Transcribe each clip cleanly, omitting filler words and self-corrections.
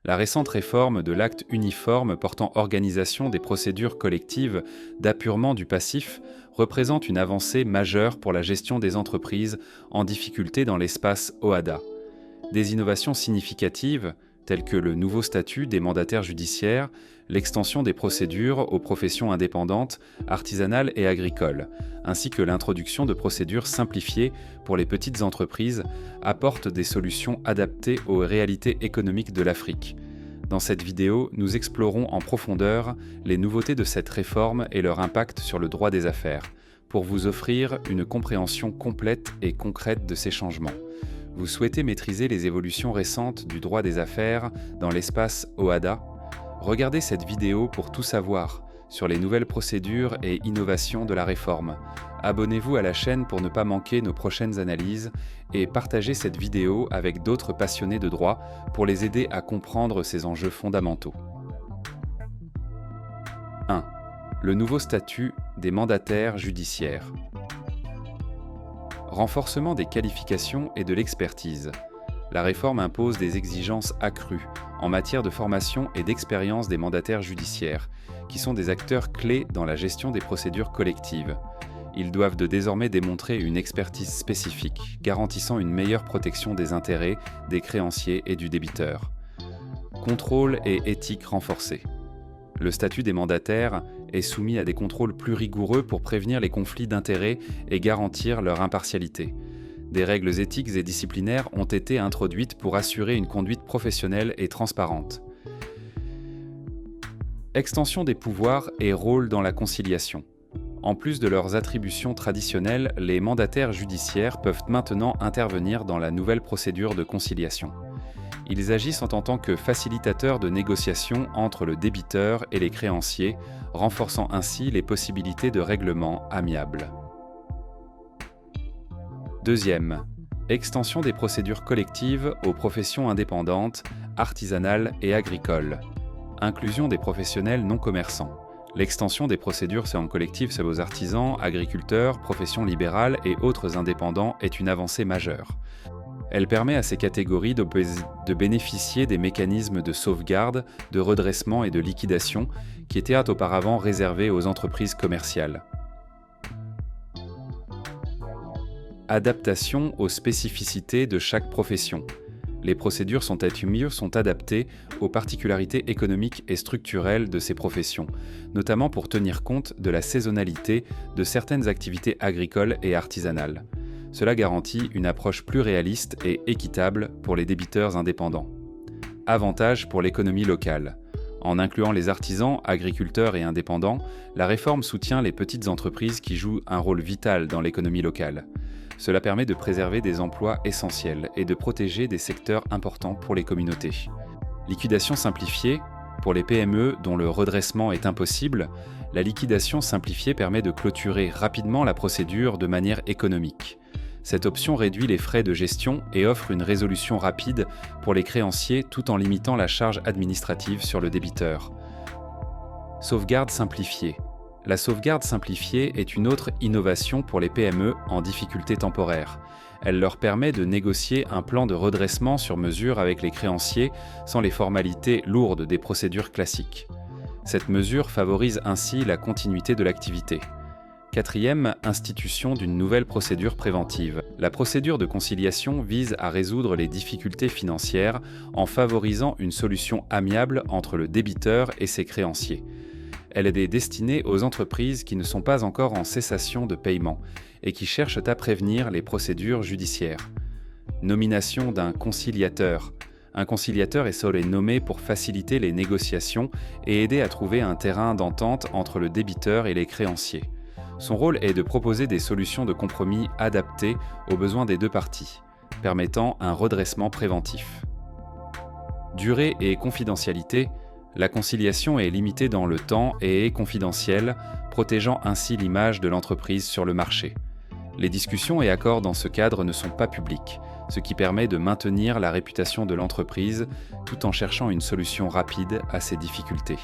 La récente réforme de l'acte uniforme portant organisation des procédures collectives d'appurement du passif représente une avancée majeure pour la gestion des entreprises en difficulté dans l'espace OHADA. Des innovations significatives, telles que le nouveau statut des mandataires judiciaires, l'extension des procédures aux professions indépendantes, artisanales et agricoles, ainsi que l'introduction de procédures simplifiées pour les petites entreprises, apportent des solutions adaptées aux réalités économiques de l'Afrique. Dans cette vidéo, nous explorons en profondeur les nouveautés de cette réforme et leur impact sur le droit des affaires, pour vous offrir une compréhension complète et concrète de ces changements. Vous souhaitez maîtriser les évolutions récentes du droit des affaires dans l'espace OHADA? Regardez cette vidéo pour tout savoir sur les nouvelles procédures et innovations de la réforme. Abonnez-vous à la chaîne pour ne pas manquer nos prochaines analyses et partagez cette vidéo avec d'autres passionnés de droit pour les aider à comprendre ces enjeux fondamentaux. 1. Le nouveau statut des mandataires judiciaires. Renforcement des qualifications et de l'expertise. La réforme impose des exigences accrues en matière de formation et d'expérience des mandataires judiciaires, qui sont des acteurs clés dans la gestion des procédures collectives. Ils doivent désormais démontrer une expertise spécifique, garantissant une meilleure protection des intérêts des créanciers et du débiteur. Contrôle et éthique renforcés. Le statut des mandataires est soumis à des contrôles plus rigoureux pour prévenir les conflits d'intérêts et garantir leur impartialité. Des règles éthiques et disciplinaires ont été introduites pour assurer une conduite professionnelle et transparente. Extension des pouvoirs et rôles dans la conciliation. En plus de leurs attributions traditionnelles, les mandataires judiciaires peuvent maintenant intervenir dans la nouvelle procédure de conciliation. Ils agissent en tant que facilitateurs de négociations entre le débiteur et les créanciers, renforçant ainsi les possibilités de règlement amiable. Deuxième, extension des procédures collectives aux professions indépendantes, artisanales et agricoles. Inclusion des professionnels non commerçants. L'extension des procédures en collectif aux artisans, agriculteurs, professions libérales et autres indépendants est une avancée majeure. Elle permet à ces catégories de bénéficier des mécanismes de sauvegarde, de redressement et de liquidation qui étaient auparavant réservés aux entreprises commerciales. Adaptation aux spécificités de chaque profession. Les procédures sont adaptées aux particularités économiques et structurelles de ces professions, notamment pour tenir compte de la saisonnalité de certaines activités agricoles et artisanales. Cela garantit une approche plus réaliste et équitable pour les débiteurs indépendants. Avantages pour l'économie locale. En incluant les artisans, agriculteurs et indépendants, la réforme soutient les petites entreprises qui jouent un rôle vital dans l'économie locale. Cela permet de préserver des emplois essentiels et de protéger des secteurs importants pour les communautés. Liquidation simplifiée. Pour les PME dont le redressement est impossible, la liquidation simplifiée permet de clôturer rapidement la procédure de manière économique. Cette option réduit les frais de gestion et offre une résolution rapide pour les créanciers tout en limitant la charge administrative sur le débiteur. Sauvegarde simplifiée. La sauvegarde simplifiée est une autre innovation pour les PME en difficulté temporaire. Elle leur permet de négocier un plan de redressement sur mesure avec les créanciers sans les formalités lourdes des procédures classiques. Cette mesure favorise ainsi la continuité de l'activité. Quatrième, institution d'une nouvelle procédure préventive. La procédure de conciliation vise à résoudre les difficultés financières en favorisant une solution amiable entre le débiteur et ses créanciers. Elle est destinée aux entreprises qui ne sont pas encore en cessation de paiement et qui cherchent à prévenir les procédures judiciaires. Nomination d'un conciliateur. Un conciliateur est nommé pour faciliter les négociations et aider à trouver un terrain d'entente entre le débiteur et les créanciers. Son rôle est de proposer des solutions de compromis adaptées aux besoins des deux parties, permettant un redressement préventif. Durée et confidentialité. La conciliation est limitée dans le temps et est confidentielle, protégeant ainsi l'image de l'entreprise sur le marché. Les discussions et accords dans ce cadre ne sont pas publics, ce qui permet de maintenir la réputation de l'entreprise tout en cherchant une solution rapide à ces difficultés.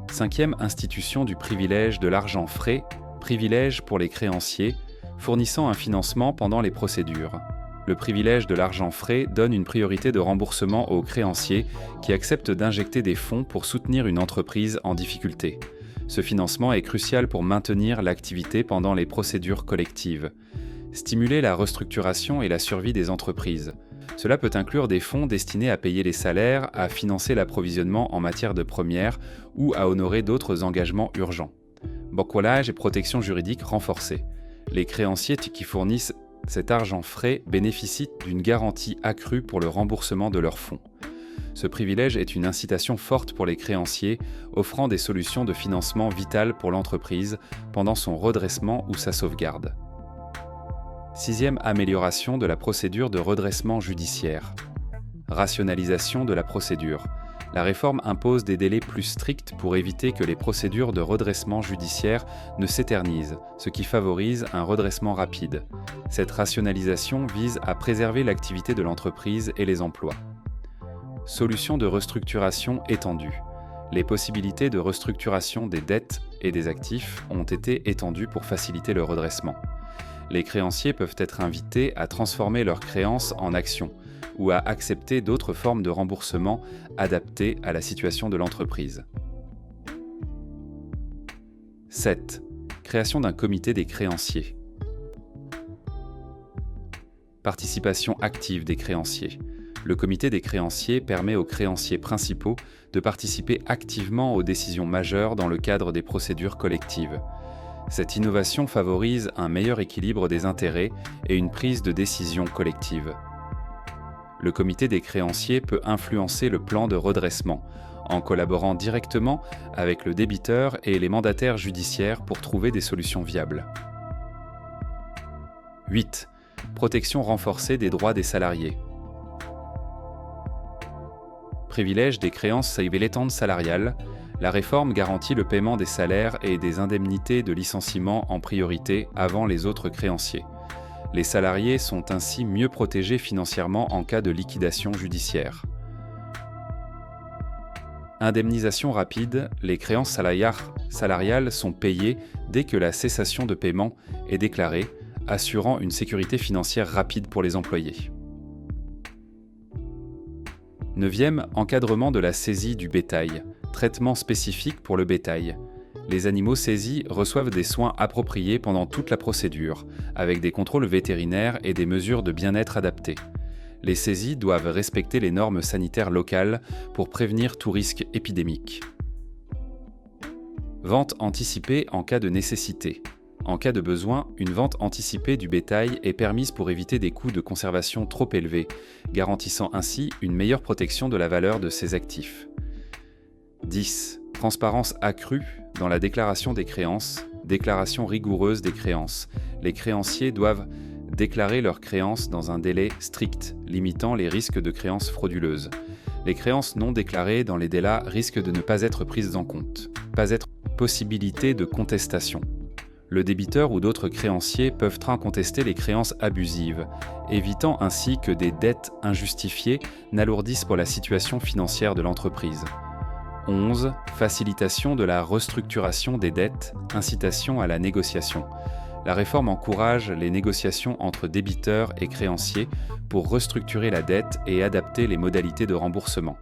Cinquième institution du privilège de l'argent frais, privilège pour les créanciers, fournissant un financement pendant les procédures. Le privilège de l'argent frais donne une priorité de remboursement aux créanciers qui acceptent d'injecter des fonds pour soutenir une entreprise en difficulté. Ce financement est crucial pour maintenir l'activité pendant les procédures collectives. Stimuler la restructuration et la survie des entreprises. Cela peut inclure des fonds destinés à payer les salaires, à financer l'approvisionnement en matières de premières ou à honorer d'autres engagements urgents. Bancolage et protection juridique renforcée. Les créanciers qui fournissent cet argent frais bénéficient d'une garantie accrue pour le remboursement de leurs fonds. Ce privilège est une incitation forte pour les créanciers, offrant des solutions de financement vitales pour l'entreprise pendant son redressement ou sa sauvegarde. Sixième amélioration de la procédure de redressement judiciaire. Rationalisation de la procédure. La réforme impose des délais plus stricts pour éviter que les procédures de redressement judiciaire ne s'éternisent, ce qui favorise un redressement rapide. Cette rationalisation vise à préserver l'activité de l'entreprise et les emplois. Solution de restructuration étendue. Les possibilités de restructuration des dettes et des actifs ont été étendues pour faciliter le redressement. Les créanciers peuvent être invités à transformer leurs créances en actions ou à accepter d'autres formes de remboursement adaptées à la situation de l'entreprise. 7. Création d'un comité des créanciers. Participation active des créanciers. Le comité des créanciers permet aux créanciers principaux de participer activement aux décisions majeures dans le cadre des procédures collectives. Cette innovation favorise un meilleur équilibre des intérêts et une prise de décision collective. Le comité des créanciers peut influencer le plan de redressement, en collaborant directement avec le débiteur et les mandataires judiciaires pour trouver des solutions viables. 8. Protection renforcée des droits des salariés. Privilège des créances et l'étente salariale. La réforme garantit le paiement des salaires et des indemnités de licenciement en priorité avant les autres créanciers. Les salariés sont ainsi mieux protégés financièrement en cas de liquidation judiciaire. Indemnisation rapide, les créances salariales sont payées dès que la cessation de paiement est déclarée, assurant une sécurité financière rapide pour les employés. 9e, encadrement de la saisie du bétail. Traitement spécifique pour le bétail. Les animaux saisis reçoivent des soins appropriés pendant toute la procédure, avec des contrôles vétérinaires et des mesures de bien-être adaptées. Les saisies doivent respecter les normes sanitaires locales pour prévenir tout risque épidémique. Vente anticipée en cas de nécessité. En cas de besoin, une vente anticipée du bétail est permise pour éviter des coûts de conservation trop élevés, garantissant ainsi une meilleure protection de la valeur de ses actifs. 10. Transparence accrue dans la déclaration des créances, déclaration rigoureuse des créances. Les créanciers doivent déclarer leurs créances dans un délai strict, limitant les risques de créances frauduleuses. Les créances non déclarées dans les délais risquent de ne pas être prises en compte. Possibilité de contestation. Le débiteur ou d'autres créanciers peuvent contester les créances abusives, évitant ainsi que des dettes injustifiées n'alourdissent pour la situation financière de l'entreprise. 11. Facilitation de la restructuration des dettes, incitation à la négociation. La réforme encourage les négociations entre débiteurs et créanciers pour restructurer la dette et adapter les modalités de remboursement.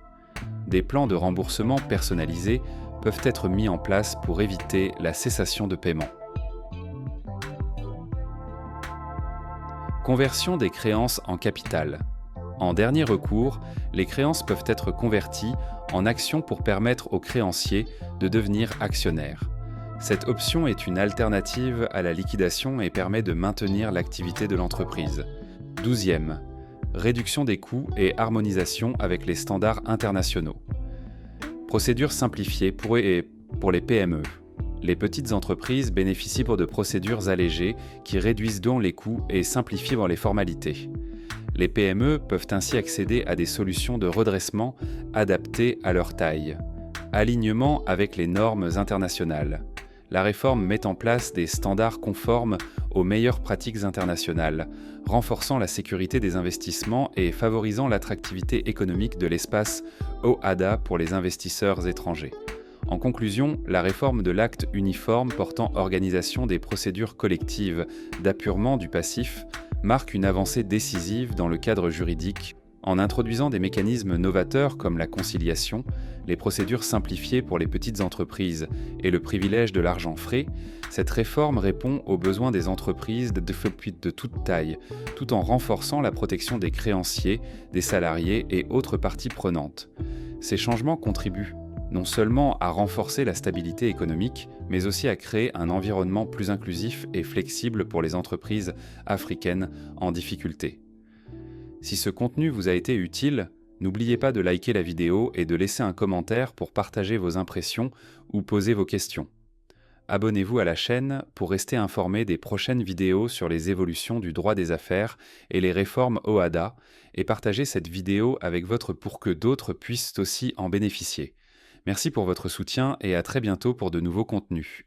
Des plans de remboursement personnalisés peuvent être mis en place pour éviter la cessation de paiement. Conversion des créances en capital. En dernier recours, les créances peuvent être converties en actions pour permettre aux créanciers de devenir actionnaires. Cette option est une alternative à la liquidation et permet de maintenir l'activité de l'entreprise. 12e. Réduction des coûts et harmonisation avec les standards internationaux. Procédures simplifiées pour les PME. Les petites entreprises bénéficient de procédures allégées qui réduisent donc les coûts et simplifient les formalités. Les PME peuvent ainsi accéder à des solutions de redressement adaptées à leur taille. Alignement avec les normes internationales. La réforme met en place des standards conformes aux meilleures pratiques internationales, renforçant la sécurité des investissements et favorisant l'attractivité économique de l'espace OHADA pour les investisseurs étrangers. En conclusion, la réforme de l'acte uniforme portant organisation des procédures collectives d'apurement du passif marque une avancée décisive dans le cadre juridique en introduisant des mécanismes novateurs comme la conciliation, les procédures simplifiées pour les petites entreprises et le privilège de l'argent frais. Cette réforme répond aux besoins des entreprises de toute taille, tout en renforçant la protection des créanciers, des salariés et autres parties prenantes. Ces changements contribuent non seulement à renforcer la stabilité économique, mais aussi à créer un environnement plus inclusif et flexible pour les entreprises africaines en difficulté. Si ce contenu vous a été utile, n'oubliez pas de liker la vidéo et de laisser un commentaire pour partager vos impressions ou poser vos questions. Abonnez-vous à la chaîne pour rester informé des prochaines vidéos sur les évolutions du droit des affaires et les réformes OHADA et partagez cette vidéo avec pour que d'autres puissent aussi en bénéficier. Merci pour votre soutien et à très bientôt pour de nouveaux contenus.